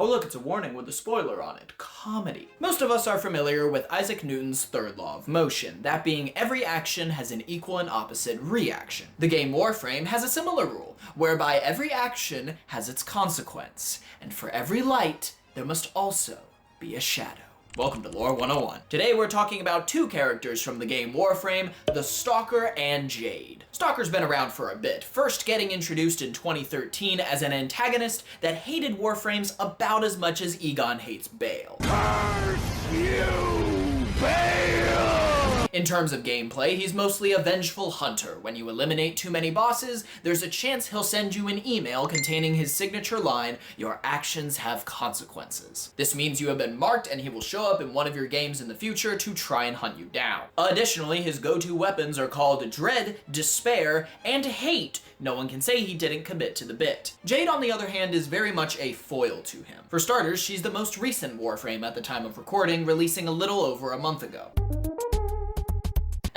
Oh look, it's a warning with a spoiler on it. Comedy. Most of us are familiar with Isaac Newton's third law of motion, that being every action has an equal and opposite reaction. The game Warframe has a similar rule, whereby every action has its consequence, and for every light, there must also be a shadow. Welcome to Lore 101. Today we're talking about two characters from the game Warframe, the Stalker and Jade. Stalker's been around for a bit, first getting introduced in 2013 as an antagonist that hated Warframes about as much as Egon hates Bale. Curse you, Bale! In terms of gameplay, he's mostly a vengeful hunter. When you eliminate too many bosses, there's a chance he'll send you an email containing his signature line, "Your actions have consequences." This means you have been marked and he will show up in one of your games in the future to try and hunt you down. Additionally, his go-to weapons are called Dread, Despair, and Hate. No one can say he didn't commit to the bit. Jade, on the other hand, is very much a foil to him. For starters, she's the most recent Warframe at the time of recording, releasing a little over a month ago.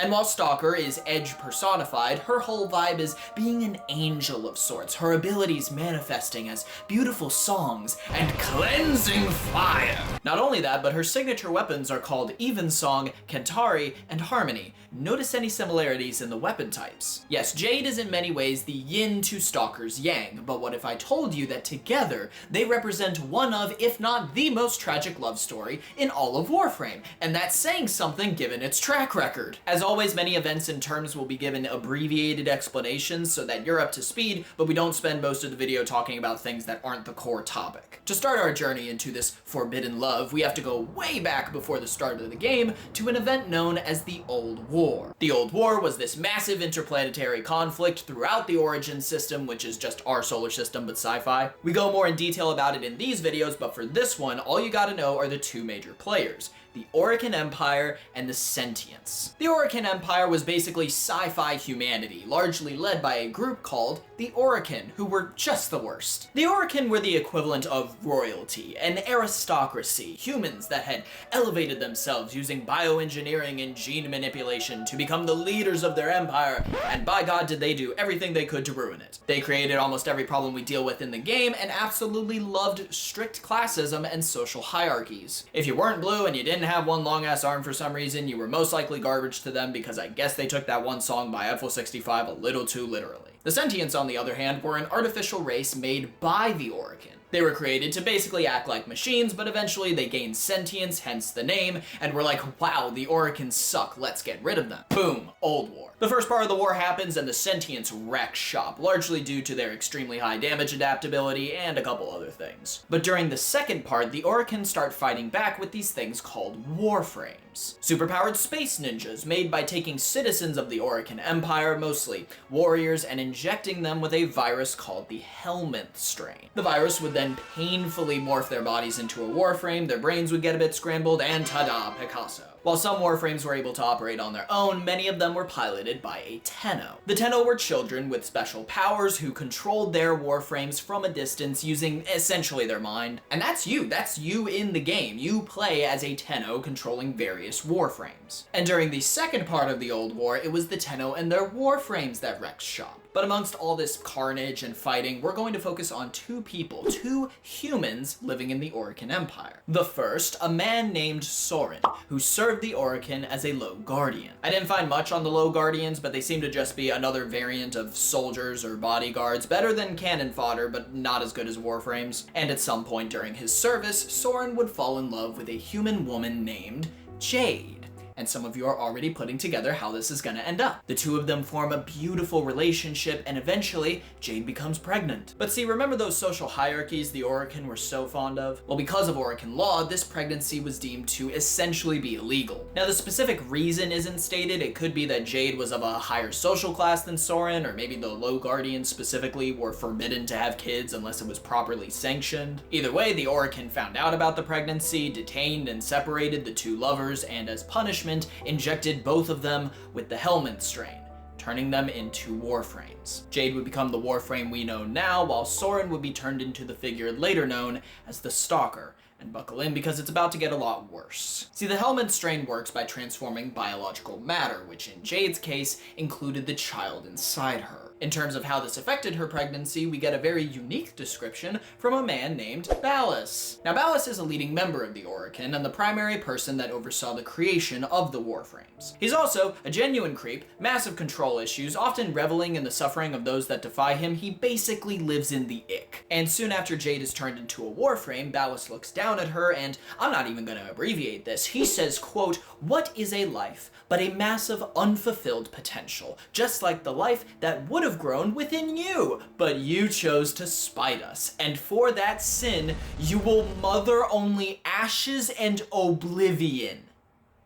And while Stalker is edge personified, her whole vibe is being an angel of sorts, her abilities manifesting as beautiful songs and cleansing fire. Not only that, but her signature weapons are called Evensong, Kantari, and Harmony. Notice any similarities in the weapon types? Yes, Jade is in many ways the yin to Stalker's yang, but what if I told you that together they represent one of, if not the most tragic love story in all of Warframe? And that's saying something given its track record. As always, many events and terms will be given abbreviated explanations so that you're up to speed, but we don't spend most of the video talking about things that aren't the core topic. To start our journey into this forbidden love, we have to go way back before the start of the game to an event known as the Old War. The Old War was this massive interplanetary conflict throughout the Origin system, which is just our solar system but sci-fi. We go more in detail about it in these videos, but for this one, all you gotta know are the two major players: the Orokin Empire and the Sentients. The Orokin Empire was basically sci-fi humanity, largely led by a group called the Orokin, who were just the worst. The Orokin were the equivalent of royalty, an aristocracy, humans that had elevated themselves using bioengineering and gene manipulation to become the leaders of their empire, and by God did they do everything they could to ruin it. They created almost every problem we deal with in the game and absolutely loved strict classism and social hierarchies. If you weren't blue and you didn't have one long-ass arm for some reason, you were most likely garbage to them because I guess they took that one song by FO65 a little too literally. The Sentients, on the other hand, were an artificial race made by the Orokin. They were created to basically act like machines, but eventually they gained sentience, hence the name, and were like, wow, the Orokins suck, let's get rid of them. Boom, Old War. The first part of the war happens and the Sentients wreck shop, largely due to their extremely high damage adaptability and a couple other things. But during the second part, the Orokins start fighting back with these things called Warframes. Superpowered space ninjas made by taking citizens of the Orokin Empire, mostly warriors, and injecting them with a virus called the Helminth strain. The virus would then painfully morph their bodies into a Warframe, their brains would get a bit scrambled, and ta-da, Picasso. While some Warframes were able to operate on their own, many of them were piloted by a Tenno. The Tenno were children with special powers who controlled their Warframes from a distance using essentially their mind. And that's you in the game. You play as a Tenno controlling various Warframes. And during the second part of the Old War, it was the Tenno and their Warframes that wrecked shop. But amongst all this carnage and fighting, we're going to focus on two people, two humans living in the Orokin Empire. The first, a man named Sorren, who served the Orokin as a Low Guardian. I didn't find much on the Low Guardians, but they seem to just be another variant of soldiers or bodyguards, better than cannon fodder, but not as good as Warframes. And at some point during his service, Sorren would fall in love with a human woman named Jade. And some of you are already putting together how this is gonna end up. The two of them form a beautiful relationship, and eventually, Jade becomes pregnant. But see, remember those social hierarchies the Orokin were so fond of? Well, because of Orokin law, this pregnancy was deemed to essentially be illegal. Now, the specific reason isn't stated. It could be that Jade was of a higher social class than Sorren, or maybe the Low Guardians specifically were forbidden to have kids unless it was properly sanctioned. Either way, the Orokin found out about the pregnancy, detained and separated the two lovers, and as punishment, injected both of them with the Helminth strain, turning them into Warframes. Jade would become the Warframe we know now, while Sorren would be turned into the figure later known as the Stalker, And buckle in because it's about to get a lot worse. See, the helmet strain works by transforming biological matter, which in Jade's case included the child inside her. In terms of how this affected her pregnancy, we get a very unique description from a man named Ballas. Now, Ballas is a leading member of the Orokin and the primary person that oversaw the creation of the Warframes. He's also a genuine creep, massive control issues, often reveling in the suffering of those that defy him. He basically lives in the ick. And soon after Jade is turned into a Warframe, Ballas looks down at her and, I'm not even gonna abbreviate this, he says, quote, "What is a life but a massive unfulfilled potential, just like the life that would have grown within you, but you chose to spite us, and for that sin, you will mother only ashes and oblivion."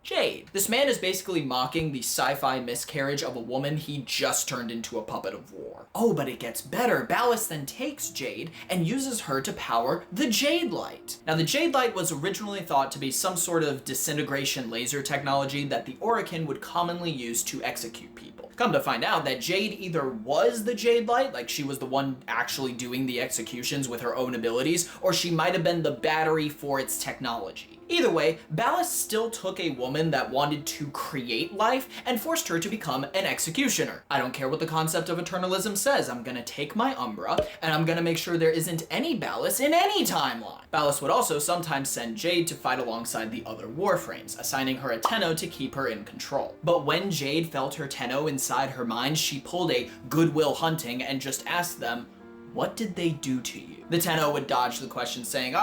Jade. This man is basically mocking the sci-fi miscarriage of a woman he just turned into a puppet of war. Oh, but it gets better. Ballas then takes Jade and uses her to power the Jade Light. Now, the Jade Light was originally thought to be some sort of disintegration laser technology that the Orokin would commonly use to execute people. Come to find out that Jade either was the Jade Light, like she was the one actually doing the executions with her own abilities, or she might have been the battery for its technology. Either way, Ballas still took a woman that wanted to create life and forced her to become an executioner. I don't care what the concept of eternalism says, I'm gonna take my Umbra and I'm gonna make sure there isn't any Ballas in any timeline. Ballas would also sometimes send Jade to fight alongside the other Warframes, assigning her a Tenno to keep her in control. But when Jade felt her Tenno inside her mind, she pulled a Goodwill Hunting and just asked them, "What did they do to you?" The Tenno would dodge the question saying,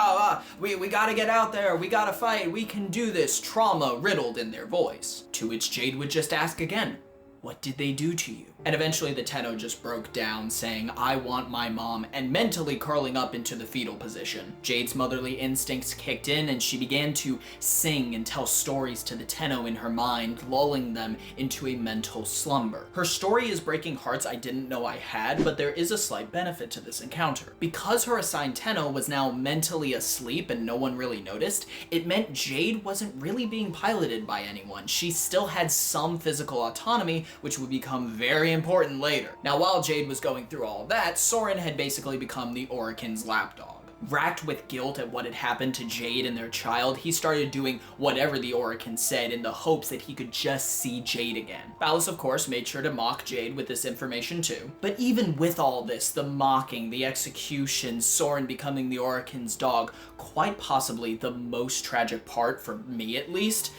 we gotta get out there, we gotta fight, we can do this, trauma riddled in their voice. To which Jade would just ask again, "What did they do to you?" And eventually the Tenno just broke down saying, "I want my mom," and mentally curling up into the fetal position. Jade's motherly instincts kicked in and she began to sing and tell stories to the Tenno in her mind, lulling them into a mental slumber. Her story is breaking hearts I didn't know I had, but there is a slight benefit to this encounter. Because her assigned Tenno was now mentally asleep and no one really noticed, it meant Jade wasn't really being piloted by anyone. She still had some physical autonomy, which would become very important later. Now, while Jade was going through all of that, Sorren had basically become the Orokin's lapdog. Racked with guilt at what had happened to Jade and their child, he started doing whatever the Orokin said in the hopes that he could just see Jade again. Ballas, of course, made sure to mock Jade with this information too. But even with all this, the mocking, the execution, Sorren becoming the Orokin's dog, quite possibly the most tragic part, for me at least,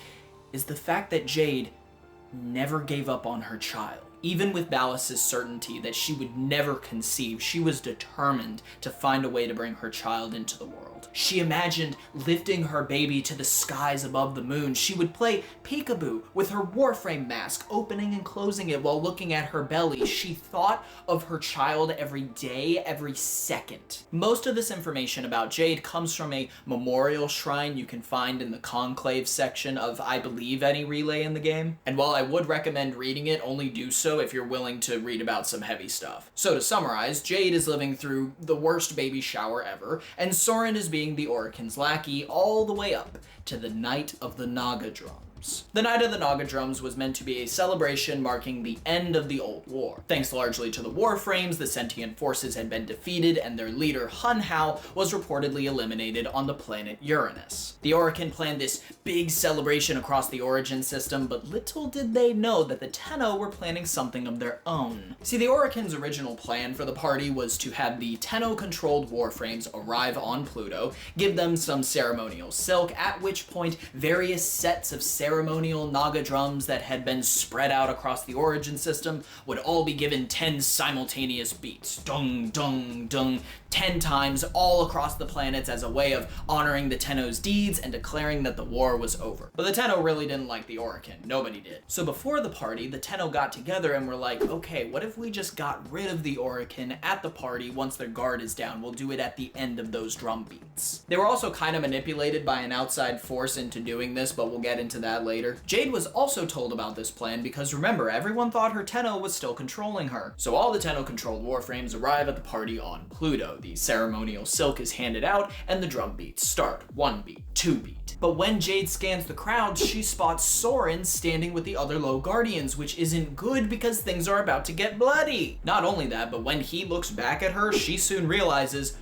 is the fact that Jade never gave up on her child. Even with Ballas' certainty that she would never conceive, she was determined to find a way to bring her child into the world. She imagined lifting her baby to the skies above the moon. She would play peekaboo with her Warframe mask, opening and closing it while looking at her belly. She thought of her child every day, every second. Most of this information about Jade comes from a memorial shrine you can find in the Conclave section of, I believe, any relay in the game. And while I would recommend reading it, only do so if you're willing to read about some heavy stuff. So to summarize, Jade is living through the worst baby shower ever, and Sorren is being the Orokin's lackey all the way up to the Night of the Naga Drums. The Night of the Naga Drums was meant to be a celebration marking the end of the Old War. Thanks largely to the Warframes, the sentient forces had been defeated and their leader, Hun Hao, was reportedly eliminated on the planet Uranus. The Orokin planned this big celebration across the Origin system, but little did they know that the Tenno were planning something of their own. See, the Orokin's original plan for the party was to have the Tenno-controlled Warframes arrive on Pluto, give them some ceremonial silk, at which point various sets of ceremonial Naga drums that had been spread out across the Origin system would all be given 10 simultaneous beats. Dung, dung, dung, 10 times all across the planets as a way of honoring the Tenno's deeds and declaring that the war was over. But the Tenno really didn't like the Orokin. Nobody did. So before the party, the Tenno got together and were like, okay, what if we just got rid of the Orokin at the party once their guard is down? We'll do it at the end of those drum beats. They were also kind of manipulated by an outside force into doing this, but we'll get into that later. Jade was also told about this plan because remember, everyone thought her Tenno was still controlling her. So all the Tenno-controlled Warframes arrive at the party on Pluto. The ceremonial silk is handed out and the drum beats start. 1 beat, 2 beat. But when Jade scans the crowd, she spots Sorren standing with the other low guardians, which isn't good because things are about to get bloody. Not only that, but when he looks back at her, she soon realizes,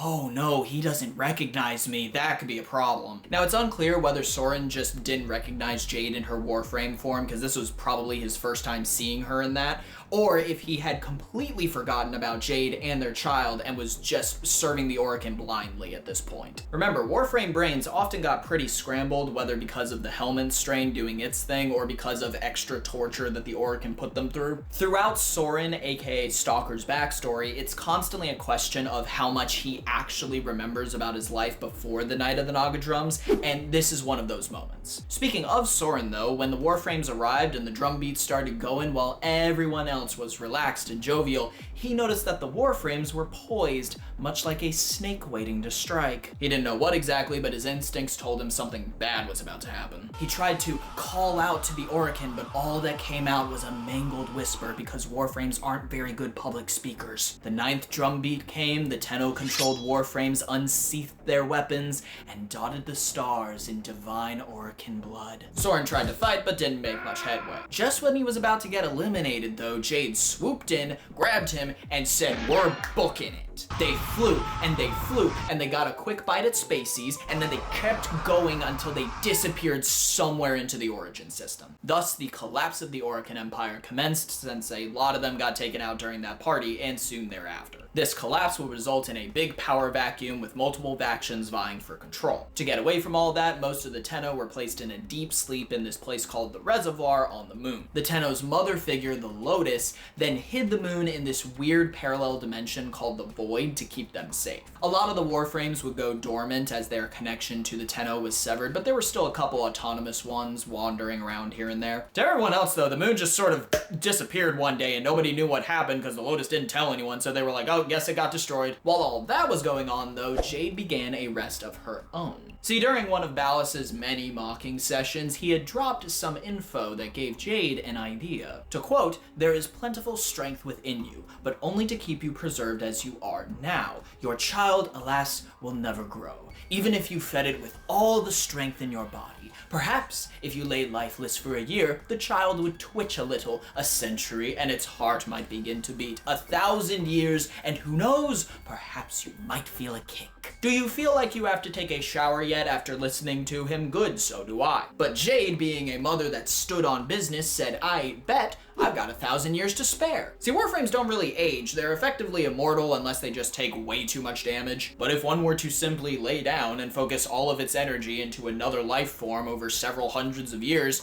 oh no, he doesn't recognize me, that could be a problem. Now it's unclear whether Sorren just didn't recognize Jade in her Warframe form, because this was probably his first time seeing her in that, or if he had completely forgotten about Jade and their child and was just serving the Orokin blindly at this point. Remember, Warframe brains often got pretty scrambled, whether because of the Helmet strain doing its thing or because of extra torture that the Orokin put them through. Throughout Sorren, aka Stalker's backstory, it's constantly a question of how much he actually remembers about his life before the Night of the Naga Drums, and this is one of those moments. Speaking of Sorren though, when the Warframes arrived and the drum beats started going while everyone else was relaxed and jovial, he noticed that the Warframes were poised, much like a snake waiting to strike. He didn't know what exactly, but his instincts told him something bad was about to happen. He tried to call out to the Orokin, but all that came out was a mangled whisper because Warframes aren't very good public speakers. The 9th drum beat came, the Tenno-controlled Warframes unsheathed their weapons and dotted the stars in divine Orokin blood. Sorren tried to fight, but didn't make much headway. Just when he was about to get eliminated though, Jade swooped in, grabbed him, and said, "We're booking it." They flew, and they got a quick bite at Spacies, and then they kept going until they disappeared somewhere into the Origin system. Thus, the collapse of the Orokin Empire commenced, since a lot of them got taken out during that party, and soon thereafter. This collapse will result in a big power vacuum with multiple factions vying for control. To get away from all that, most of the Tenno were placed in a deep sleep in this place called the Reservoir on the moon. The Tenno's mother figure, the Lotus, then hid the moon in this weird parallel dimension called the Void to keep them safe. A lot of the Warframes would go dormant as their connection to the Tenno was severed, but there were still a couple autonomous ones wandering around here and there. To everyone else though, the moon just sort of disappeared one day and nobody knew what happened because the Lotus didn't tell anyone, so they were like, oh, guess it got destroyed. While all that was going on though, Jade began a rest of her own. See, during one of Ballas's many mocking sessions, he had dropped some info that gave Jade an idea. To quote, "There is plentiful strength within you, but only to keep you preserved as you are now. Your child, alas, will never grow, even if you fed it with all the strength in your body. Perhaps, if you lay lifeless for a year, the child would twitch a little, a century, and its heart might begin to beat 1,000 years, and who knows, perhaps you might feel a kick. Do you feel like you have to take a shower yet after listening to him? Good, so do I." But Jade, being a mother that stood on business, said, "I bet I've got 1,000 years to spare." See, Warframes don't really age. They're effectively immortal unless they just take way too much damage. But if one were to simply lay down and focus all of its energy into another life form over several hundreds of years,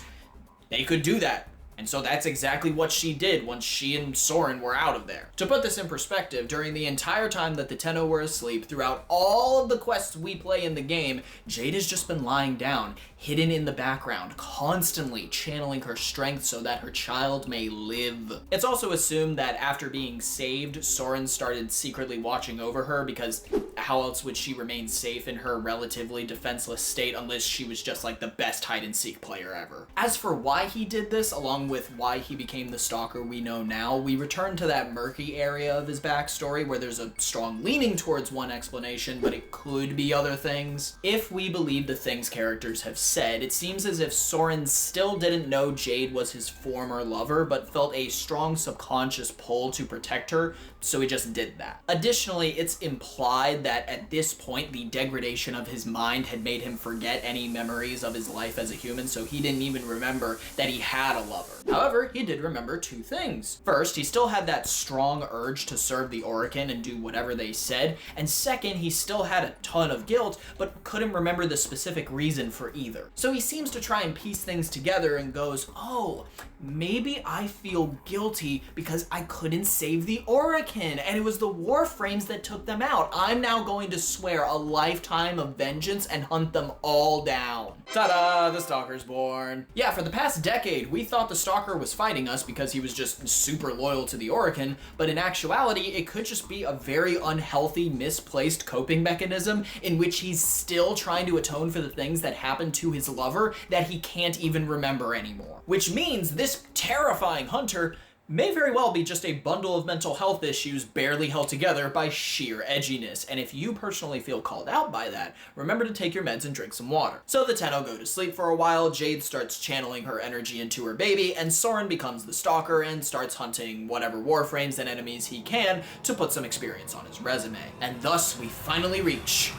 they could do that. And so that's exactly what she did once she and Sorren were out of there. To put this in perspective, during the entire time that the Tenno were asleep, throughout all of the quests we play in the game, Jade has just been lying down, hidden in the background, constantly channeling her strength so that her child may live. It's also assumed that after being saved, Sorren started secretly watching over her, because how else would she remain safe in her relatively defenseless state unless she was just like the best hide-and-seek player ever. As for why he did this, along with why he became the Stalker we know now, we return to that murky area of his backstory where there's a strong leaning towards one explanation, but it could be other things. If we believe the things characters have said, it seems as if Sorren still didn't know Jade was his former lover, but felt a strong subconscious pull to protect her, so he just did that. Additionally, it's implied that at this point, the degradation of his mind had made him forget any memories of his life as a human, so he didn't even remember that he had a lover. However, he did remember two things. First, he still had that strong urge to serve the Orokin and do whatever they said, and second, he still had a ton of guilt, but couldn't remember the specific reason for either. So he seems to try and piece things together and goes, oh, maybe I feel guilty because I couldn't save the Orokin, and it was the Warframes that took them out. I'm now going to swear a lifetime of vengeance and hunt them all down. Ta-da, the Stalker's born. Yeah, for the past decade, we thought the Stalker was fighting us because he was just super loyal to the Orokin, but in actuality, it could just be a very unhealthy, misplaced coping mechanism in which he's still trying to atone for the things that happened to his lover that he can't even remember anymore. Which means this terrifying hunter may very well be just a bundle of mental health issues barely held together by sheer edginess, and if you personally feel called out by that, remember to take your meds and drink some water. So the Tenno go to sleep for a while, Jade starts channeling her energy into her baby, and Sorren becomes the Stalker and starts hunting whatever Warframes and enemies he can to put some experience on his resume. And thus we finally reach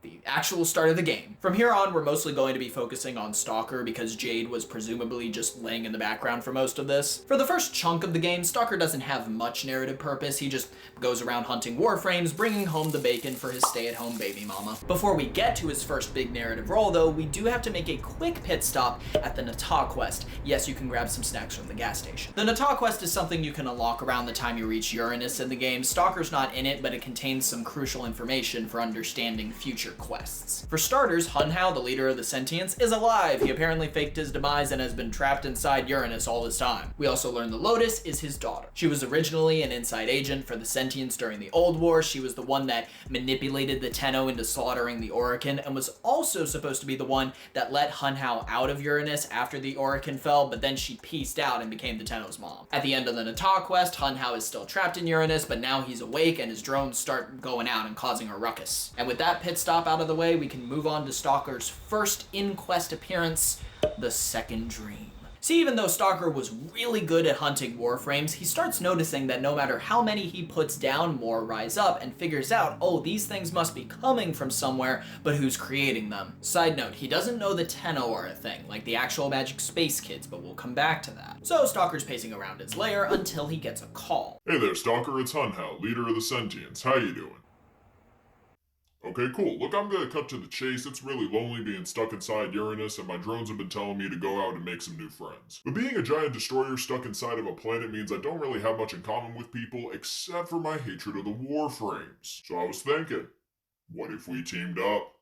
the actual start of the game. From here on, we're mostly going to be focusing on Stalker because Jade was presumably just laying in the background for most of this. For the first chunk of the game, Stalker doesn't have much narrative purpose. He just goes around hunting Warframes, bringing home the bacon for his stay-at-home baby mama. Before we get to his first big narrative role, though, we do have to make a quick pit stop at the Natah Quest. Yes, you can grab some snacks from the gas station. The Natah Quest is something you can unlock around the time you reach Uranus in the game. Stalker's not in it, but it contains some crucial information for understanding future quests. For starters, Hunhow, the leader of the Sentients, is alive. He apparently faked his demise and has been trapped inside Uranus all this time. We also learn the Lotus is his daughter. She was originally an inside agent for the Sentients during the Old War. She was the one that manipulated the Tenno into slaughtering the Orokin, and was also supposed to be the one that let Hunhow out of Uranus after the Orokin fell, but then she pieced out and became the Tenno's mom. At the end of the Natah quest, Hunhow is still trapped in Uranus, but now he's awake and his drones start going out and causing a ruckus. And with that pit stop out of the way, we can move on to Stalker's first in-quest appearance, the Second Dream. See, even though Stalker was really good at hunting Warframes, he starts noticing that no matter how many he puts down, more rise up, and figures out, oh, these things must be coming from somewhere, but who's creating them? Side note, he doesn't know the Tenno are a thing, like the actual Magic Space Kids, but we'll come back to that. So Stalker's pacing around his lair until he gets a call. Hey there, Stalker, it's Hunhow, leader of the Sentients. How you doing? Okay, cool. Look, I'm gonna cut to the chase. It's really lonely being stuck inside Uranus, and my drones have been telling me to go out and make some new friends. But being a giant destroyer stuck inside of a planet means I don't really have much in common with people, except for my hatred of the Warframes. So I was thinking, what if we teamed up?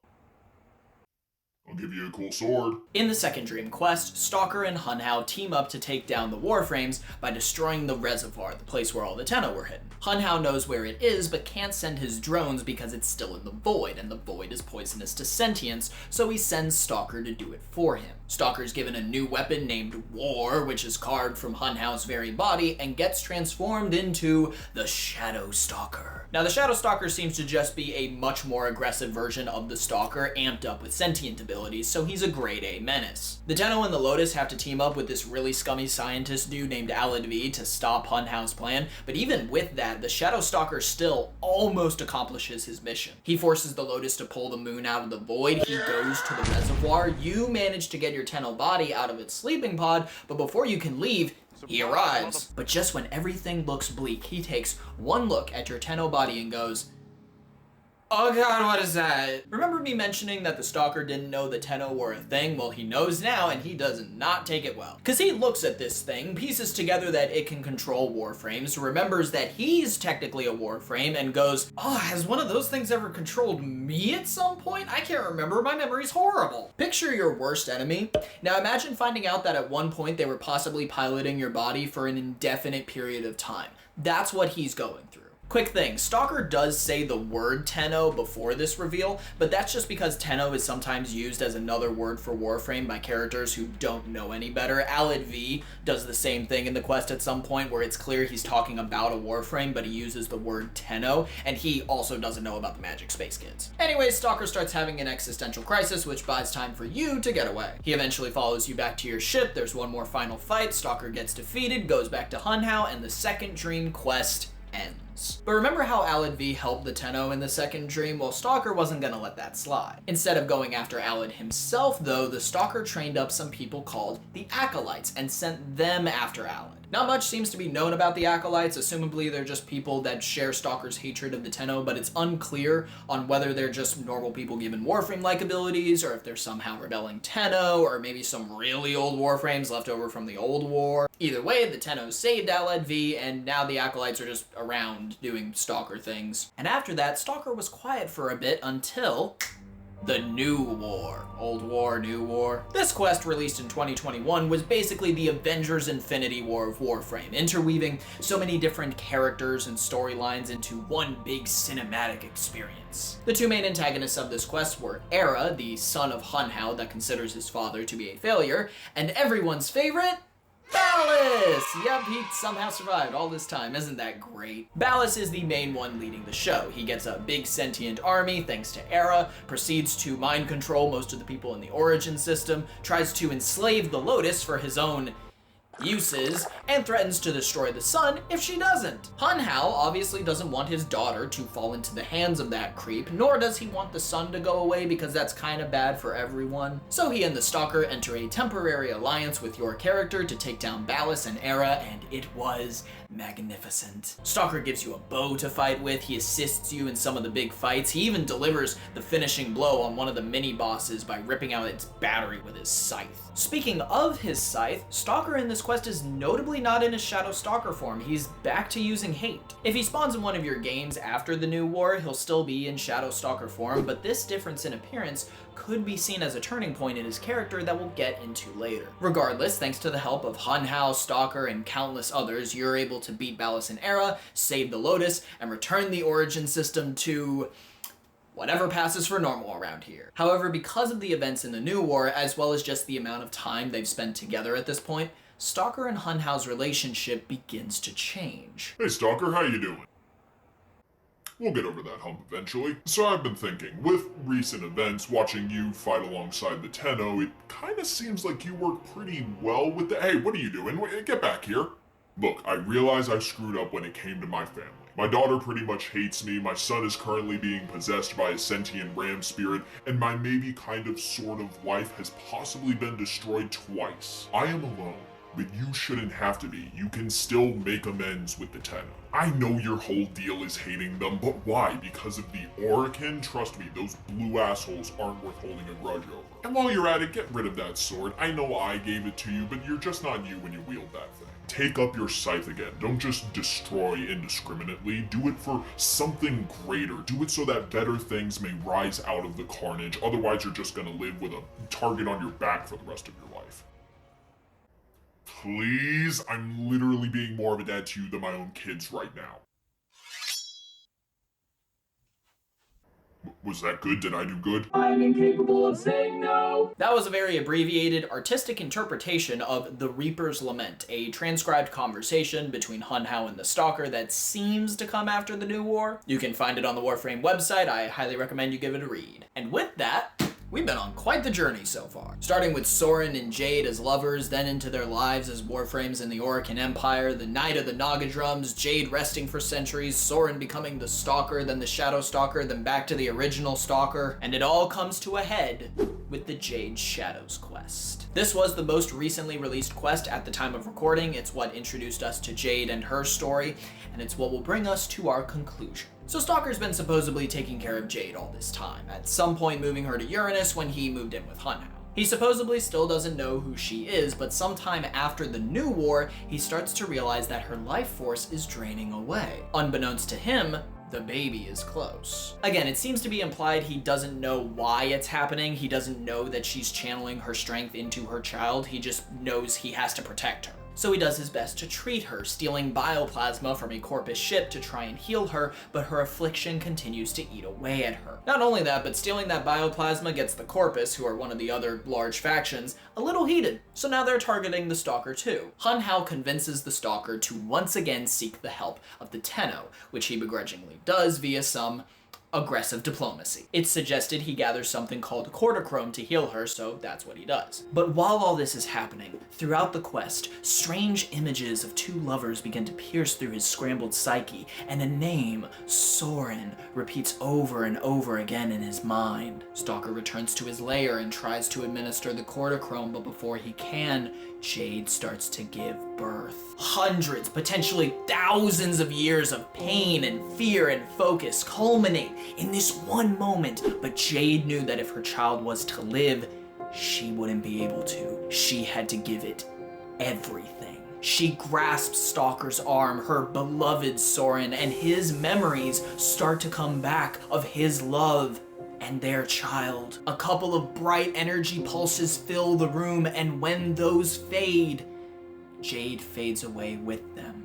I'll give you a cool sword. In the Second Dream quest, Stalker and Hunhow team up to take down the Warframes by destroying the reservoir, the place where all the Tenno were hidden. Hunhow knows where it is, but can't send his drones because it's still in the void, and the void is poisonous to sentients, so he sends Stalker to do it for him. Stalker's given a new weapon named War, which is carved from Hunhow's very body, and gets transformed into the Shadow Stalker. Now, the Shadow Stalker seems to just be a much more aggressive version of the Stalker, amped up with sentient abilities, so he's a grade A menace. The Tenno and the Lotus have to team up with this really scummy scientist dude named Aladvi to stop Hunhow's plan, but even with that, the Shadow Stalker still almost accomplishes his mission. He forces the Lotus to pull the moon out of the void, he goes to the reservoir, you manage to get your Tenno body out of its sleeping pod, but before you can leave, he arrives. But just when everything looks bleak, he takes one look at your Tenno body and goes, "Oh god, what is that?" Remember me mentioning that the Stalker didn't know the Tenno were a thing? Well, he knows now, and he does not take it well. Cause he looks at this thing, pieces together that it can control Warframes, remembers that he's technically a Warframe, and goes, "Oh, has one of those things ever controlled me at some point? I can't remember, my memory's horrible." Picture your worst enemy. Now imagine finding out that at one point they were possibly piloting your body for an indefinite period of time. That's what he's going through. Quick thing, Stalker does say the word Tenno before this reveal, but that's just because Tenno is sometimes used as another word for Warframe by characters who don't know any better. Aladvi does the same thing in the quest at some point where it's clear he's talking about a Warframe, but he uses the word Tenno, and he also doesn't know about the Magic Space Kids. Anyways, Stalker starts having an existential crisis, which buys time for you to get away. He eventually follows you back to your ship, there's one more final fight, Stalker gets defeated, goes back to Hunhow, and the Second Dream quest ends. But remember how Aladvi helped the Tenno in the Second Dream? Well, Stalker wasn't gonna let that slide. Instead of going after Alad himself, though, the Stalker trained up some people called the Acolytes and sent them after Alad. Not much seems to be known about the Acolytes, assumably they're just people that share Stalker's hatred of the Tenno, but it's unclear on whether they're just normal people given Warframe-like abilities, or if they're somehow rebelling Tenno, or maybe some really old Warframes left over from the Old War. Either way, the Tenno saved Aladvi, and now the Acolytes are just around doing Stalker things. And after that, Stalker was quiet for a bit until the New War. Old War, New War. This quest, released in 2021, was basically the Avengers Infinity War of Warframe, interweaving so many different characters and storylines into one big cinematic experience. The two main antagonists of this quest were Era, the son of Hunhow that considers his father to be a failure, and everyone's favorite, Ballas! Yep, he somehow survived all this time. Isn't that great? Ballas is the main one leading the show. He gets a big sentient army thanks to Era, proceeds to mind control most of the people in the Origin system, tries to enslave the Lotus for his own uses, and threatens to destroy the sun if she doesn't. Hun Hao obviously doesn't want his daughter to fall into the hands of that creep, nor does he want the sun to go away because that's kind of bad for everyone. So he and the Stalker enter a temporary alliance with your character to take down Ballas and Era, and it was magnificent. Stalker gives you a bow to fight with, he assists you in some of the big fights, he even delivers the finishing blow on one of the mini-bosses by ripping out its battery with his scythe. Speaking of his scythe, Stalker in this quest is notably not in his Shadow Stalker form, he's back to using hate. If he spawns in one of your games after the new war, he'll still be in Shadow Stalker form, but this difference in appearance could be seen as a turning point in his character that we'll get into later. Regardless, thanks to the help of Hun Hao, Stalker, and countless others, you're able to beat Ballas and Era, save the Lotus, and return the Origin system to whatever passes for normal around here. However, because of the events in the new war, as well as just the amount of time they've spent together at this point, Stalker and Hun Hao's relationship begins to change. Hey Stalker, how you doing? We'll get over that hump eventually. So I've been thinking, with recent events, watching you fight alongside the Tenno, it kinda seems like you work pretty well with the— Hey, what are you doing? Get back here. Look, I realize I screwed up when it came to my family. My daughter pretty much hates me, my son is currently being possessed by a sentient ram spirit, and my maybe kind of sort of wife has possibly been destroyed twice. I am alone, but you shouldn't have to be. You can still make amends with the Tenno. I know your whole deal is hating them, but why? Because of the Orokin? Trust me, those blue assholes aren't worth holding a grudge over. And while you're at it, get rid of that sword. I know I gave it to you, but you're just not you when you wield that thing. Take up your scythe again. Don't just destroy indiscriminately. Do it for something greater. Do it so that better things may rise out of the carnage. Otherwise, you're just gonna live with a target on your back for the rest of your life. Please, I'm literally being more of a dad to you than my own kids right now. Was that good? Did I do good? I'm incapable of saying no. That was a very abbreviated, artistic interpretation of the Reaper's Lament, a transcribed conversation between Hun Hao and the Stalker that seems to come after the new war. You can find it on the Warframe website. I highly recommend you give it a read. And with that, we've been on quite the journey so far. Starting with Sorren and Jade as lovers, then into their lives as Warframes in the Orokin Empire, the Night of the Naga Drums, Jade resting for centuries, Sorren becoming the Stalker, then the Shadow Stalker, then back to the original Stalker, and it all comes to a head with the Jade Shadows quest. This was the most recently released quest at the time of recording. It's what introduced us to Jade and her story, and it's what will bring us to our conclusion. So Stalker's been supposedly taking care of Jade all this time, at some point moving her to Uranus when he moved in with Hun Hao. He supposedly still doesn't know who she is, but sometime after the new war, he starts to realize that her life force is draining away. Unbeknownst to him, the baby is close. Again, it seems to be implied he doesn't know why it's happening. He doesn't know that she's channeling her strength into her child. He just knows he has to protect her. So he does his best to treat her, stealing bioplasma from a Corpus ship to try and heal her, but her affliction continues to eat away at her. Not only that, but stealing that bioplasma gets the Corpus, who are one of the other large factions, a little heated. So now they're targeting the Stalker too. Hun Hao convinces the Stalker to once again seek the help of the Tenno, which he begrudgingly does via some aggressive diplomacy. It's suggested he gathers something called cortichrome to heal her, so that's what he does. But while all this is happening, throughout the quest, strange images of two lovers begin to pierce through his scrambled psyche, and a name, Sorren, repeats over and over again in his mind. Stalker returns to his lair and tries to administer the cortichrome, but before he can, Jade starts to give birth. Hundreds, potentially thousands of years of pain and fear and focus culminate in this one moment, but Jade knew that if her child was to live, she wouldn't be able to. She had to give it everything. She grasps Stalker's arm, her beloved Sorren, and his memories start to come back of his love and their child. A couple of bright energy pulses fill the room, and when those fade, Jade fades away with them,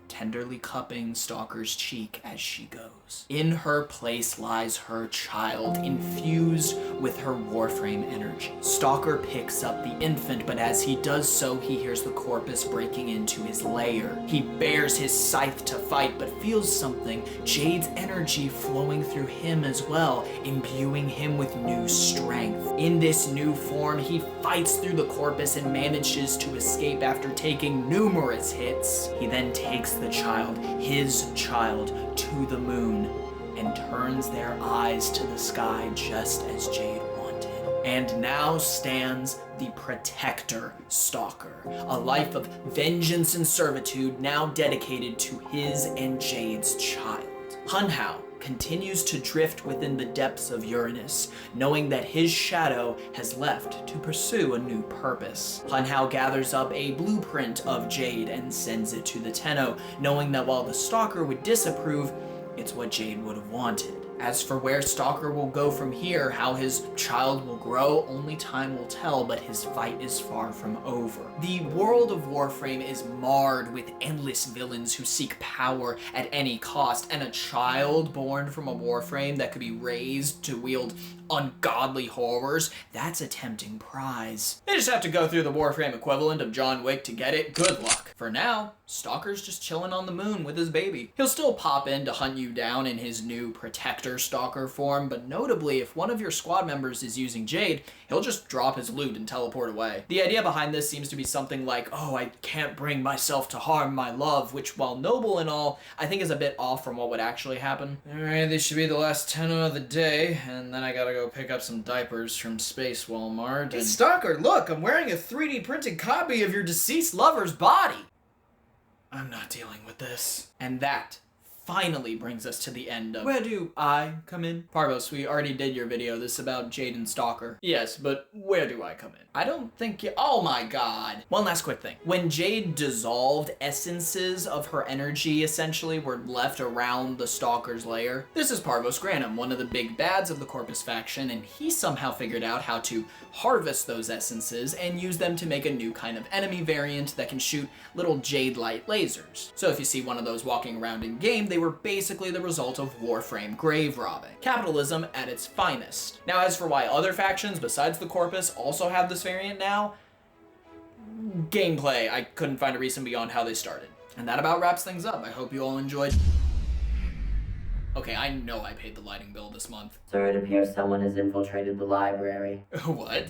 tenderly cupping Stalker's cheek as she goes. Shadows. In her place lies her child, infused with her Warframe energy. Stalker picks up the infant, but as he does so, he hears the corpus breaking into his lair. He bares his scythe to fight, but feels something, Jade's energy flowing through him as well, imbuing him with new strength. In this new form, he fights through the corpus and manages to escape after taking numerous hits. He then takes the child, his child, to the moon and turns their eyes to the sky just as Jade wanted. And now stands the Protector Stalker, a life of vengeance and servitude now dedicated to his and Jade's child. Hunhao continues to drift within the depths of Uranus, knowing that his shadow has left to pursue a new purpose. Hunhao gathers up a blueprint of Jade and sends it to the Tenno, knowing that while the Stalker would disapprove, it's what Jade would have wanted. As for where Stalker will go from here, how his child will grow, only time will tell, but his fight is far from over. The world of Warframe is marred with endless villains who seek power at any cost, and a child born from a Warframe that could be raised to wield ungodly horrors, that's a tempting prize. They just have to go through the Warframe equivalent of John Wick to get it. Good luck. For now, Stalker's just chilling on the moon with his baby. He'll still pop in to hunt you down in his new Protector Stalker form, but notably, if one of your squad members is using Jade, he'll just drop his loot and teleport away. The idea behind this seems to be something like, oh, I can't bring myself to harm my love, which, while noble and all, I think is a bit off from what would actually happen. Alright, this should be the last tenno of the day, and then I gotta go pick up some diapers from Space Walmart. Hey, Stalker, look, I'm wearing a 3D printed copy of your deceased lover's body. I'm not dealing with this. And that finally brings us to the end of Where Do I Come In? Parvos, we already did your video. This is about Jade and Stalker. Yes, but where do I come in? I don't think you... Oh my god. One last quick thing. When Jade dissolved, essences of her energy essentially were left around the Stalker's lair. This is Parvos Granum, one of the big bads of the Corpus faction, and he somehow figured out how to harvest those essences and use them to make a new kind of enemy variant that can shoot little Jade light lasers. So if you see one of those walking around in game, they were basically the result of Warframe grave robbing. Capitalism at its finest. Now, as for why other factions besides the Corpus also have this variant now, gameplay, I couldn't find a reason beyond how they started. And that about wraps things up. I hope you all enjoyed. Okay, I know I paid the lighting bill this month. Sir, it appears someone has infiltrated the library. What?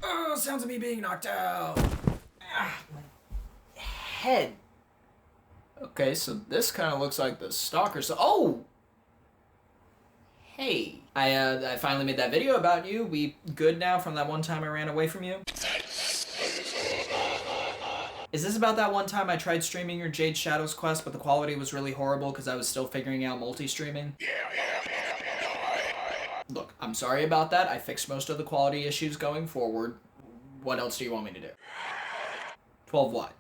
Oh, sounds of me being knocked out. Ah, my head. Okay, so this kind of looks like the Stalker. So, oh! Hey. I finally made that video about you. We good now from that one time I ran away from you? Is this about that one time I tried streaming your Jade Shadows quest, but the quality was really horrible because I was still figuring out multi-streaming? Look, I'm sorry about that. I fixed most of the quality issues going forward. What else do you want me to do? 12 what?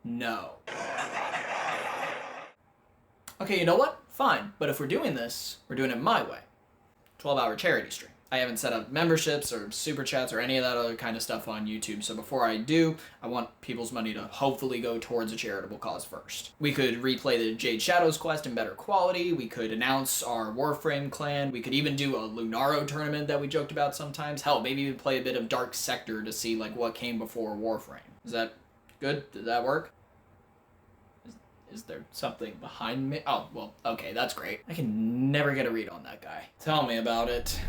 No. Okay, you know what? Fine. But if we're doing this, we're doing it my way. 12-hour charity stream. I haven't set up memberships or super chats or any of that other kind of stuff on YouTube, so before I do, I want people's money to hopefully go towards a charitable cause first. We could replay the Jade Shadows quest in better quality, we could announce our Warframe clan, we could even do a Lunaro tournament that we joked about sometimes. Hell, maybe even play a bit of Dark Sector to see like what came before Warframe. Is that good? Did that work? Is there something behind me? Oh, well, okay, that's great. I can never get a read on that guy. Tell me about it.